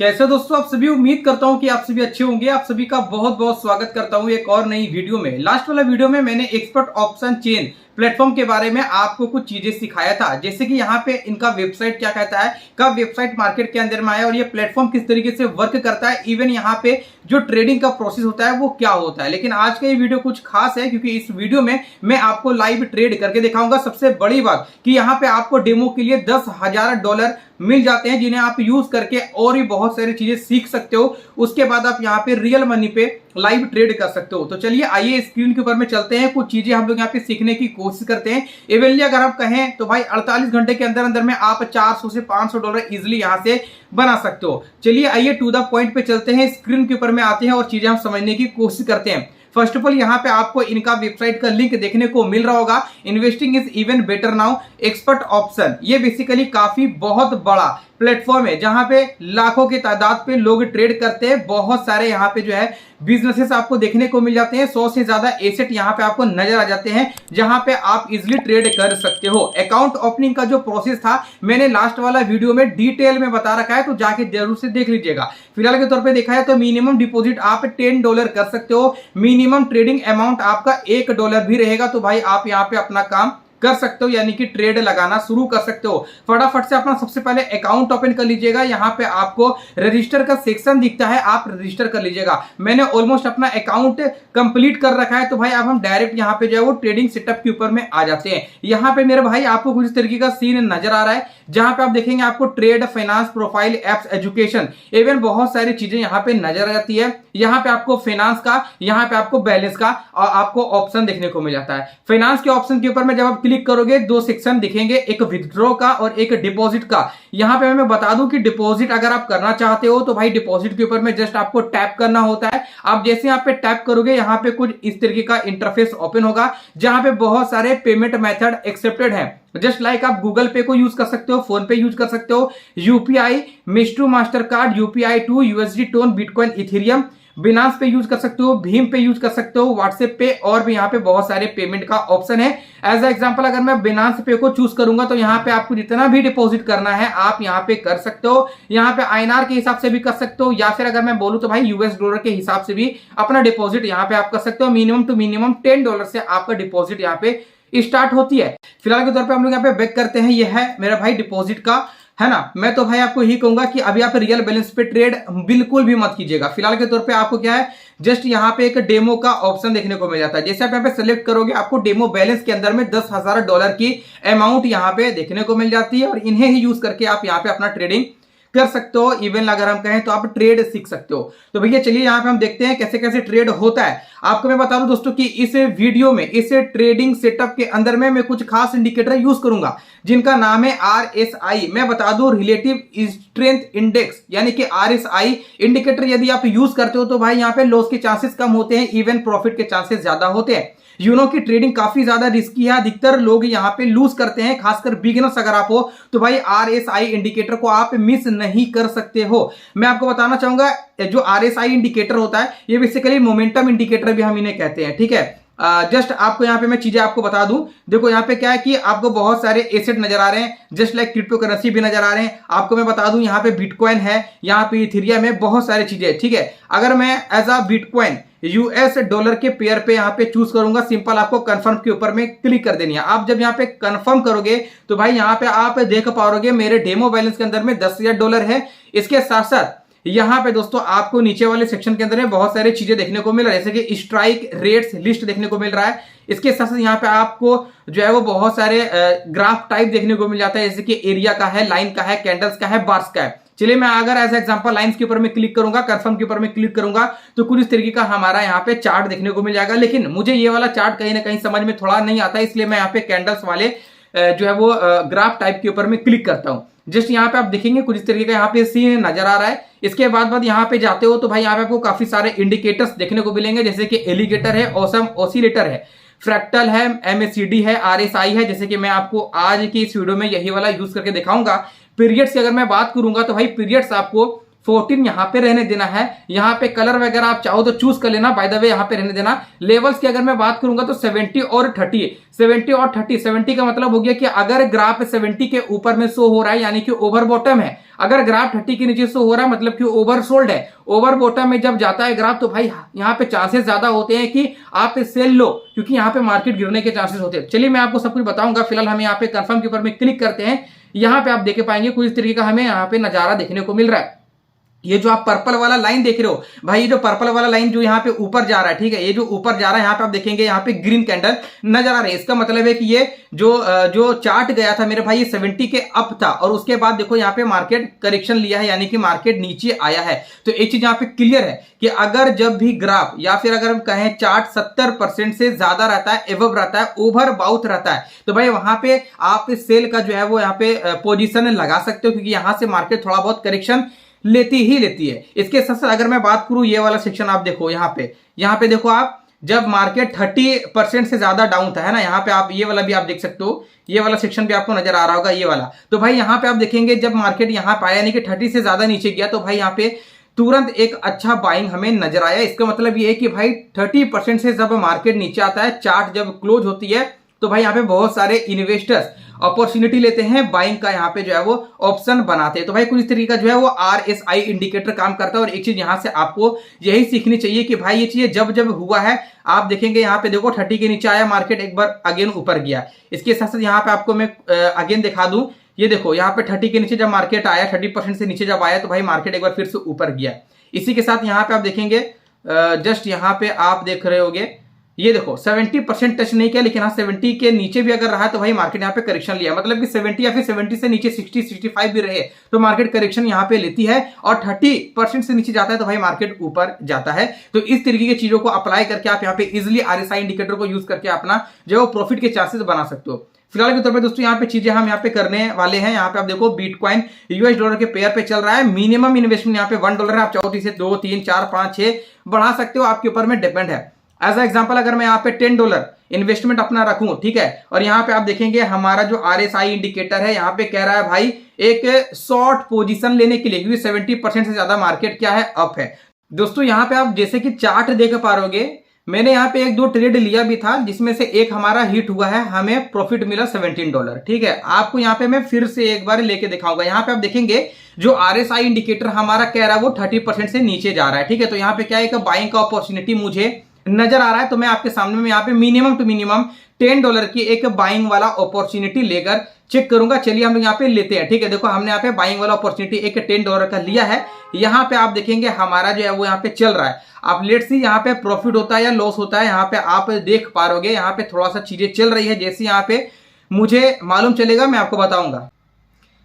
कैसे दोस्तों आप सभी, उम्मीद करता हूं कि आप सभी अच्छे होंगे। आप सभी का बहुत बहुत स्वागत करता हूं एक और नई वीडियो में। लास्ट वाला वीडियो में मैंने एक्सपर्ट ऑप्शन चेन प्लेटफॉर्म के बारे में आपको कुछ चीजें सिखाया था, जैसे कि यहाँ पे इनका वेबसाइट क्या कहता है, कब वेबसाइट मार्केट के अंदर में आया और ये प्लेटफॉर्म किस तरीके से वर्क करता है, इवन यहाँ पे जो ट्रेडिंग का प्रोसेस होता है वो क्या होता है। लेकिन आज का ये वीडियो कुछ खास है क्योंकि इस वीडियो में मैं आपको लाइव ट्रेड करके दिखाऊंगा। सबसे बड़ी बात कि यहाँ पे आपको डेमो के लिए $10,000 मिल जाते हैं, जिन्हें आप यूज करके और भी बहुत सारी चीजें सीख सकते हो। उसके बाद आप यहाँ पे रियल मनी पे लाइव ट्रेड कर सकते हो। तो चलिए आइए स्क्रीन के ऊपर में चलते हैं, कुछ चीजें हम लोग यहाँ पे सीखने की कोशिश करते हैं। इवनली अगर आप कहें तो भाई 48 घंटे के अंदर अंदर में आप $400 से $500 इजिली यहाँ से बना सकते हो। चलिए आइए टू द पॉइंट पे चलते हैं, स्क्रीन के ऊपर में आते हैं और चीजें हम समझने की कोशिश करते हैं। फर्स्ट ऑफ ऑल यहाँ पे आपको इनका वेबसाइट का लिंक देखने को मिल रहा होगा, investing is even better now expert option. ये बेसिकली काफी बहुत बड़ा प्लेटफॉर्म है जहां पे लाखों की तादाद पे लोग ट्रेड करते हैं। बहुत सारे यहाँ पे जो है बिजनेसेस आपको देखने को मिल जाते हैं। 100 से ज्यादा एसेट यहाँ पे आपको नजर आ जाते हैं जहां पे आप इजिली ट्रेड कर सकते हो। अकाउंट ओपनिंग का जो प्रोसेस था मैंने लास्ट वाला वीडियो में डिटेल में बता रखा है, तो जाके जरूर से देख लीजिएगा। फिलहाल के तौर पे देखा है तो मिनिमम डिपॉजिट आप $10 कर सकते हो, मिनिमम ट्रेडिंग अमाउंट आपका $1 भी रहेगा। तो भाई आप यहाँ पे अपना काम कर सकते हो, यानी कि ट्रेड लगाना शुरू कर सकते हो। फटाफट से अपना सबसे पहले अकाउंट ओपन कर लीजिएगा। यहाँ पे आपको रजिस्टर का सेक्शन दिखता है, आप रजिस्टर कर लीजिएगा। मैंने ऑलमोस्ट अपना अकाउंट कंप्लीट कर रखा है। तो भाई अब हम डायरेक्ट यहाँ पे जो है वो ट्रेडिंग सेटअप के ऊपर में आ जाते हैं। यहाँ पे मेरे भाई आपको कुछ तरीके का सीन नजर आ रहा है जहां पे आप देखेंगे आपको trade, finance, profile, apps, education, even बहुत सारी चीजें यहाँ पे नजर आ जाती है। यहाँ पे आपको फाइनेंस का, यहाँ पे आपको बैलेंस का और आपको ऑप्शन देखने को मिल जाता है। फाइनेंस के ऑप्शन के ऊपर में जब आप क्लिक करोगे दो सेक्शन दिखेंगे, एक विथड्रॉ का और एक डिपॉजिट का। यहाँ पे मैं बता दूं कि डिपॉजिट अगर आप करना चाहते हो तो भाई डिपॉजिट के ऊपर में जस्ट आपको टैप करना होता है। आप जैसे यहाँ पे टैप करोगे यहाँ पे कुछ इस तरीके का इंटरफेस ओपन होगा जहां पे बहुत सारे पेमेंट मेथड एक्सेप्टेड है। जस्ट लाइक आप गूगल पे को यूज कर सकते हो, फोन पे यूज कर सकते हो, यूपीआई, मिस्ट्रू master card, UPI two, USD टोन, bitcoin, ethereum, binance pay use कर सकते हो, भीम पे यूज कर सकते हो, व्हाट्सएप पे, और भी यहाँ पे बहुत सारे पेमेंट का ऑप्शन है। एज एग्जांपल अगर मैं बिनांस पे को चूज करूंगा तो यहाँ पे आपको जितना भी डिपॉजिट करना है आप यहाँ पे कर सकते हो। यहाँ पे आईएनआर के हिसाब से भी कर सकते हो, या फिर अगर मैं बोलूं तो भाई यूएस डॉलर के हिसाब से भी अपना डिपॉजिट यहाँ पे आप कर सकते हो। मिनिमम टू मिनिमम $10 से आपका डिपॉजिट यहाँ पे स्टार्ट होती है। फिलहाल के तौर पे हम लोग यहाँ पे बैक करते हैं। यह है मेरा भाई डिपॉजिट का, है ना। मैं तो भाई आपको यही कहूंगा कि अभी आप रियल बैलेंस पे ट्रेड बिल्कुल भी मत कीजिएगा। फिलहाल के तौर पे आपको क्या है, जस्ट यहाँ पे एक डेमो का ऑप्शन देखने को मिल जाता है। जैसे आप यहाँ पे सेलेक्ट करोगे आपको डेमो बैलेंस के अंदर में $10,000 की अमाउंट यहाँ पे देखने को मिल जाती है और इन्हें ही यूज करके आप यहाँ पे अपना ट्रेडिंग कर सकते हो। इवन अगर हम कहें तो आप ट्रेड सीख सकते हो। तो भैया चलिए यहाँ पे हम देखते हैं कैसे कैसे ट्रेड होता है। आपको मैं बता दूं दोस्तों कि इस वीडियो में, इस ट्रेडिंग सेटअप के अंदर में मैं कुछ खास इंडिकेटर यूज करूंगा जिनका नाम है RSI। मैं बता दूं रिलेटिव स्ट्रेंथ इंडेक्स, यानी कि RSI इंडिकेटर यदि आप यूज करते हो तो भाई यहाँ पे लॉस के चांसेस कम होते हैं, इवन प्रॉफिट के चांसेस ज्यादा होते हैं। यूनो की ट्रेडिंग काफी ज्यादा रिस्की है, अधिकतर लोग यहाँ पे लूज करते हैं, खासकर बिगिनर्स अगर आप हो तो भाई RSI इंडिकेटर को आप मिस नहीं कर सकते हो। मैं आपको बताना चाहूंगा जो RSI इंडिकेटर होता है ये बेसिकली मोमेंटम इंडिकेटर भी हम इन्हें कहते हैं, ठीक है। जस्ट आपको यहाँ पे मैं चीजें आपको बता दूं। देखो यहाँ पे क्या है कि आपको बहुत सारे एसेट नजर आ रहे हैं, जस्ट लाइक क्रिप्टो करेंसी भी नजर आ रहे हैं। आपको मैं बता दूं यहाँ पे बिटकॉइन है, यहाँ पे इथेरियम है, बहुत सारी चीजें, ठीक है। अगर मैं as a bitcoin US dollar के पेयर पे यहाँ पे चूज करूंगा, सिंपल आपको कंफर्म के ऊपर में क्लिक कर देनी है। आप जब यहाँ पे कंफर्म करोगे तो भाई यहाँ पे आप देख पाओगे मेरे डेमो बैलेंस के अंदर में $10,000 है। इसके साथ साथ यहाँ पे दोस्तों आपको नीचे वाले सेक्शन के अंदर में बहुत सारी चीजें देखने को मिल रहा है, जैसे कि स्ट्राइक रेट्स लिस्ट देखने को मिल रहा है। इसके साथ साथ यहाँ पे आपको जो है वो बहुत सारे ग्राफ टाइप देखने को मिल जाता है, जैसे कि एरिया का है, लाइन का है, कैंडल्स का है, बार्स का है। चलिए मैं अगर एज एग्जांपल लाइंस के ऊपर में क्लिक करूंगा, कंफर्म के ऊपर में क्लिक करूंगा तो कुछ इस तरीके का हमारा यहाँ पे चार्ट देखने को मिल जाएगा। लेकिन मुझे ये वाला चार्ट कहीं ना कहीं समझ में थोड़ा नहीं आता, इसलिए मैं यहाँ पे कैंडल्स वाले जो है वो ग्राफ टाइप के ऊपर में क्लिक करता हूँ। जस्ट यहाँ पे आप देखेंगे कुछ इस तरीके का यहाँ पे सीन नजर आ रहा है। इसके बाद यहाँ पे जाते हो तो भाई यहाँ पे आपको काफी सारे इंडिकेटर्स देखने को मिलेंगे, जैसे कि एलिगेटर है, ऑसम ऑसिलेटर है, फ्रैक्टल है, MACD है, RSI है, जैसे कि मैं आपको आज की इस वीडियो में यही वाला यूज करके दिखाऊंगा। पीरियड्स की अगर मैं बात करूंगा तो भाई पीरियड्स आपको 14 यहाँ पे रहने देना है। यहाँ पे कलर वगैरह आप चाहो तो चूज कर लेना, बाय द वे यहाँ पे रहने देना। लेवल्स की अगर मैं बात करूंगा तो 70 और 30, 70 और 30। 70 का मतलब हो गया कि अगर ग्राफ 70 के ऊपर में शो हो रहा है यानी कि ओवर बॉटम है, अगर ग्राफ 30 के नीचे शो हो रहा है मतलब कि ओवर सोल्ड है। ओवर बॉटम में जब जाता है ग्राफ तो भाई यहाँ पे चांसेस ज्यादा होते हैं कि आप सेल लो, क्योंकि यहाँ पे मार्केट गिरने के चांसेस होते हैं। चलिए मैं आपको सब कुछ बताऊंगा। फिलहाल हम यहाँ पे कंफर्म के ऊपर में क्लिक करते हैं। यहाँ पे आप देख पाएंगे कुछ इस तरीके का हमें यहाँ पे नजारा देखने को मिल रहा है। ये जो आप पर्पल वाला लाइन देख रहे हो भाई, ये जो पर्पल वाला लाइन जो यहाँ पे ऊपर जा रहा है, ठीक है, ये जो ऊपर जा रहा है यहाँ पे आप देखेंगे यहाँ पे ग्रीन कैंडल नजर आ रही है। इसका मतलब है कि ये जो चार्ट गया था मेरे भाई ये 70 के अप था और उसके बाद देखो यहाँ पे मार्केट करेक्शन लिया है यानी कि मार्केट नीचे आया है। तो एक चीज यहाँ पे क्लियर है कि अगर जब भी ग्राफ या फिर अगर हम कहें चार्ट 70% से ज्यादा रहता है, एवब रहता है, ओवर बाउथ रहता है, तो भाई वहां पे आप सेल का जो है वो यहाँ पे पोजिशन लगा सकते हो, क्योंकि यहां से मार्केट थोड़ा बहुत करेक्शन लेती ही लेती है। इसके साथ साथ अगर मैं बात करूं ये वाला सेक्शन आप देखो, यहाँ पे देखो आप, जब मार्केट 30% से ज्यादा डाउन था, है ना, यहाँ पे आप ये वाला भी आप देख सकते हो, ये वाला सेक्शन भी आपको नजर आ रहा होगा ये वाला। तो भाई यहाँ पे आप देखेंगे जब मार्केट यहाँ पे आया यानी कि 30 से ज्यादा नीचे गया तो भाई यहाँ पे तुरंत एक अच्छा बाइंग हमें नजर आया। इसका मतलब ये है कि भाई 30% से जब मार्केट नीचे आता है, चार्ट जब क्लोज होती है तो भाई यहाँ पे बहुत सारे इन्वेस्टर्स अपॉर्चुनिटी लेते हैं, बाइंग का यहाँ पे जो है वो ऑप्शन बनाते हैं। तो भाई कुछ इस तरीके का जो है वो RSI इंडिकेटर काम करता है। और एक चीज यहाँ से आपको यही सीखनी चाहिए कि भाई ये चीज जब जब हुआ है, आप देखेंगे यहाँ पे देखो 30 के नीचे आया, मार्केट एक बार अगेन ऊपर गया। इसके साथ साथ यहाँ पे आपको मैं अगेन दिखा दूं, ये देखो यहाँ पे 30 के नीचे जब मार्केट आया, 30% से नीचे जब आया तो भाई मार्केट एक बार फिर से ऊपर गया। इसी के साथ यहाँ पे आप देखेंगे जस्ट यहाँ पे आप देख रहे होगे, ये देखो 70% टच नहीं किया, लेकिन हाँ 70 के नीचे भी अगर रहा तो भाई मार्केट यहाँ पे करेक्शन लिया। मतलब कि 70 या फिर 70 से नीचे 60-65 भी रहे तो मार्केट करेक्शन यहाँ पे लेती है, और 30% से नीचे जाता है तो भाई मार्केट ऊपर जाता है। तो इस तरीके की चीजों को अप्लाई करके आप यहाँ पे इजिली RSI इंडिकेटर को यूज करके अपना जो प्रॉफिट के चांसेस बना सकते हो। फिलहाल के तौर पे दोस्तों यहाँ पे चीजें हम यहाँ पे करने वाले हैं। यहाँ पे आप देखो बिटकॉइन US डॉलर के पेयर पे चल रहा है। मिनिमम इन्वेस्टमेंट यहाँ पे $1 है। आप चाहो तो इसे 2, 3, 4, 5, 6 बढ़ा सकते हो, आपके ऊपर में डिपेंड है। एज अ एग्जाम्पल अगर मैं यहाँ पे $10 इन्वेस्टमेंट अपना रखूं, ठीक है, और यहाँ पे आप देखेंगे हमारा जो RSI इंडिकेटर है यहाँ पे कह रहा है भाई एक शॉर्ट पोजीशन लेने के लिए, क्योंकि 70% से ज्यादा मार्केट क्या है, अप है। दोस्तों यहाँ पे आप जैसे कि चार्ट देख पा रहोगे, मैंने यहाँ पे 1-2 ट्रेड लिया भी था, जिसमें से एक हमारा हिट हुआ है, हमें प्रॉफिट मिला $17, ठीक है। आपको यहाँ पे मैं फिर से एक बार लेके दिखाऊंगा। यहाँ पे आप देखेंगे जो RSI इंडिकेटर हमारा कह रहा है वो 30% से नीचे जा रहा है, ठीक है। तो यहाँ पे क्या है, बाइंग का अपॉर्चुनिटी मुझे नजर आ रहा है। तो मैं आपके सामने में यहाँ पे मिनिमम टू मिनिमम $10 की एक बाइंग वाला अपॉर्चुनिटी लेकर चेक करूंगा। चलिए हम लोग यहाँ पे लेते हैं, ठीक है। देखो हमने यहाँ पे बाइंग वाला अपॉर्चुनिटी एक $10 का लिया है। यहाँ पे आप देखेंगे हमारा जो है वो यहाँ पे चल रहा है। आप लेट्स सी यहाँ पे प्रॉफिट होता है या लॉस होता है, यहाँ पे आप देख पा रहोगे। यहाँ पे थोड़ा सा चीजें चल रही है, जैसे यहाँ पे मुझे मालूम चलेगा मैं आपको बताऊंगा।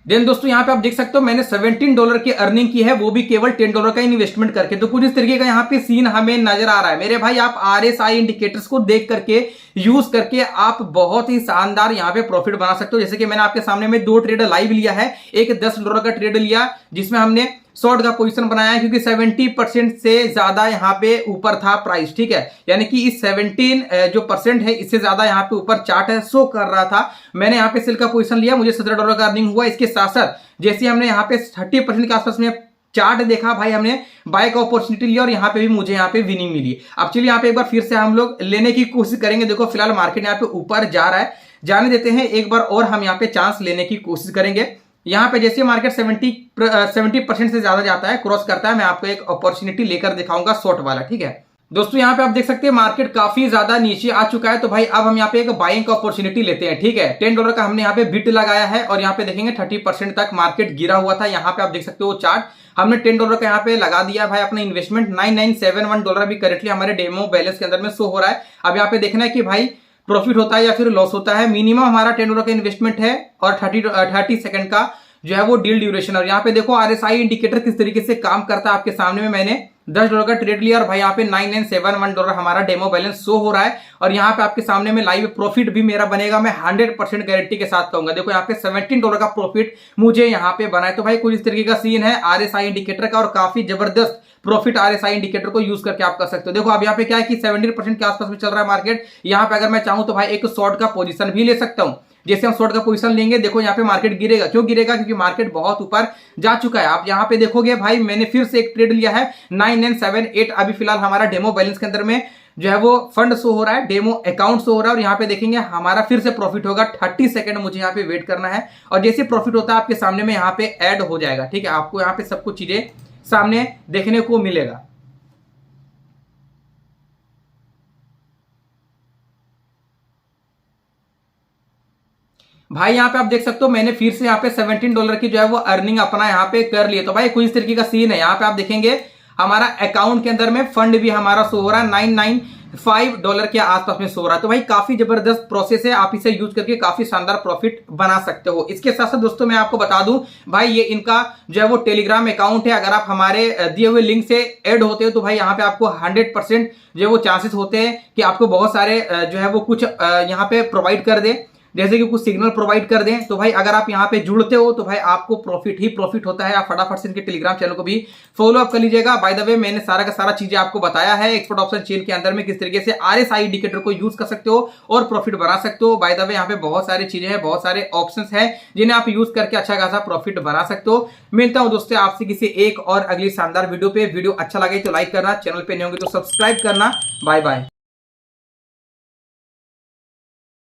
देन दोस्तों यहाँ पे आप देख सकते हो मैंने $17 की अर्निंग की है, वो भी केवल $10 का इन्वेस्टमेंट करके। तो कुछ इस तरीके का यहाँ पे सीन हमें नजर आ रहा है मेरे भाई। आप RSI इंडिकेटर्स को देख करके यूज करके आप बहुत ही शानदार यहाँ पे प्रॉफिट बना सकते हो। जैसे कि मैंने आपके सामने में 2 ट्रेड लाइव लिया है। एक $10 का ट्रेड लिया जिसमें हमने शॉर्ट का पोजीशन बनाया है, क्योंकि 70% से ज्यादा यहाँ पे ऊपर था प्राइस, ठीक है। यानी कि इस 17 जो परसेंट है इससे ज्यादा यहाँ पे ऊपर चार्ट है शो कर रहा था। मैंने यहाँ पे सेल का पोजीशन लिया, मुझे $17 का अर्निंग हुआ। इसके साथ साथ जैसे हमने यहाँ पे 30% के आसपास में चार्ट देखा भाई, हमने बाय का अपॉर्चुनिटी लिया और यहाँ पे भी मुझे यहाँ पे विनिंग मिली। अब चलिए यहाँ पे एक बार फिर से हम लोग लेने की कोशिश करेंगे। देखो फिलहाल मार्केट यहाँ पे ऊपर जा रहा है, जाने देते हैं एक बार और हम यहाँ पे चांस लेने की कोशिश करेंगे। यहाँ पे जैसे मार्केट 70% से ज्यादा जाता है, क्रॉस करता है, मैं आपको एक अपॉर्चुनिटी लेकर दिखाऊंगा शॉर्ट वाला, ठीक है। दोस्तों यहाँ पे आप देख सकते हैं मार्केट काफी ज्यादा नीचे आ चुका है। तो भाई अब हम यहाँ पे एक बाइंग का अपॉर्चुनिटी लेते हैं, ठीक है। $10 का हमने यहाँ पे बिट लगाया है और यहाँ पे देखेंगे 30% तक मार्केट गिरा हुआ था। यहाँ पे आप देख सकते हो चार्ट, हमने $10 का यहाँ पे लगा दिया भाई अपना इन्वेस्टमेंट। $9971 भी करेंटली हमारे डेमो बैलेंस के अंदर में शो हो रहा है। अब यहाँ पे देखना है कि भाई प्रॉफिट होता है या फिर लॉस होता है। मिनिमम हमारा $10 का इन्वेस्टमेंट है और 30 सेकंड का जो है वो डील ड्यूरेशन। और यहाँ पे देखो RSI इंडिकेटर किस तरीके से काम करता है आपके सामने में मैंने $10 का ट्रेड लिया और भाई यहाँ पे $9971 हमारा डेमो बैलेंस शो हो रहा है। और यहाँ पे आपके सामने में लाइव प्रॉफिट भी मेरा बनेगा, मैं 100% गारंटी के साथ कहूंगा। देखो यहाँ पे $17 का प्रॉफिट मुझे यहाँ पे बना है। तो भाई कुछ इस तरीके का सीन है RSI इंडिकेटर का और काफी जबरदस्त प्रॉफिट RSI इंडिकेटर को यूज करके आप कर सकते हो। देखो अब यहाँ पे क्या है कि 70% के आसपास में चल रहा है मार्केट। यहाँ पे अगर मैं चाहूं तो भाई एक शॉर्ट का पोजीशन भी ले सकता हूं। जैसे हम शॉर्ट का पोजीशन लेंगे, देखो यहाँ पे मार्केट गिरेगा। क्यों गिरेगा? क्योंकि मार्केट बहुत ऊपर जा चुका है। आप यहाँ पे देखोगे भाई, मैंने फिर से एक ट्रेड लिया है 9978। अभी फिलहाल हमारा डेमो बैलेंस के अंदर में जो है वो फंड शो हो रहा है, डेमो अकाउंट शो हो रहा है, और यहाँ पे देखेंगे हमारा फिर से प्रॉफिट होगा। 30 सेकंड मुझे यहाँ पे वेट करना है, और जैसे प्रॉफिट होता है आपके सामने में यहाँ पे ऐड हो जाएगा। ठीक है, आपको यहाँ पे सब कुछ चीजें सामने देखने को मिलेगा। भाई यहाँ पे आप देख सकते हो, मैंने फिर से यहाँ पे $17 की जो है वो अर्निंग अपना यहाँ पे कर ली। तो भाई कुछ इस तरीके का सीन है। यहाँ पे आप देखेंगे हमारा अकाउंट के अंदर में फंड भी हमारा शो हो रहा है, $995 के आसपास में शो हो रहा है। तो भाई काफी जबरदस्त प्रोसेस है, आप इसे यूज करके काफी शानदार प्रॉफिट बना सकते हो। इसके साथ साथ दोस्तों मैं आपको बता दूं भाई, ये इनका जो है वो टेलीग्राम अकाउंट है। अगर आप हमारे दिए हुए लिंक से ऐड होते हो तो भाई यहाँ पे आपको 100% जो है वो चांसेस होते हैं कि आपको बहुत सारे जो है वो कुछ यहाँ पे प्रोवाइड कर दे, जैसे कि कुछ सिग्नल प्रोवाइड कर दें। तो भाई अगर आप यहाँ पे जुड़ते हो तो भाई आपको प्रॉफिट ही प्रॉफिट होता है। आप फटाफट से इनके टेलीग्राम चैनल को भी फॉलो अप कर लीजिएगा। बाय द वे, मैंने सारा का सारा चीजें आपको बताया है एक्सपर्ट ऑप्शन चेन के अंदर में किस तरीके से RSI इंडिकेटर को यूज कर सकते हो और प्रॉफिट बना सकते हो। बाय द वे, यहाँ पे बहुत सारी चीजें हैं, बहुत सारे ऑप्शंस हैं जिन्हें आप यूज करके अच्छा खासा प्रॉफिट बना सकते हो। मिलता हूं दोस्तों आपसे किसी एक और अगली शानदार वीडियो पे। वीडियो अच्छा लगे तो लाइक करना, चैनल पे नहीं होंगे तो सब्सक्राइब करना। Bye bye.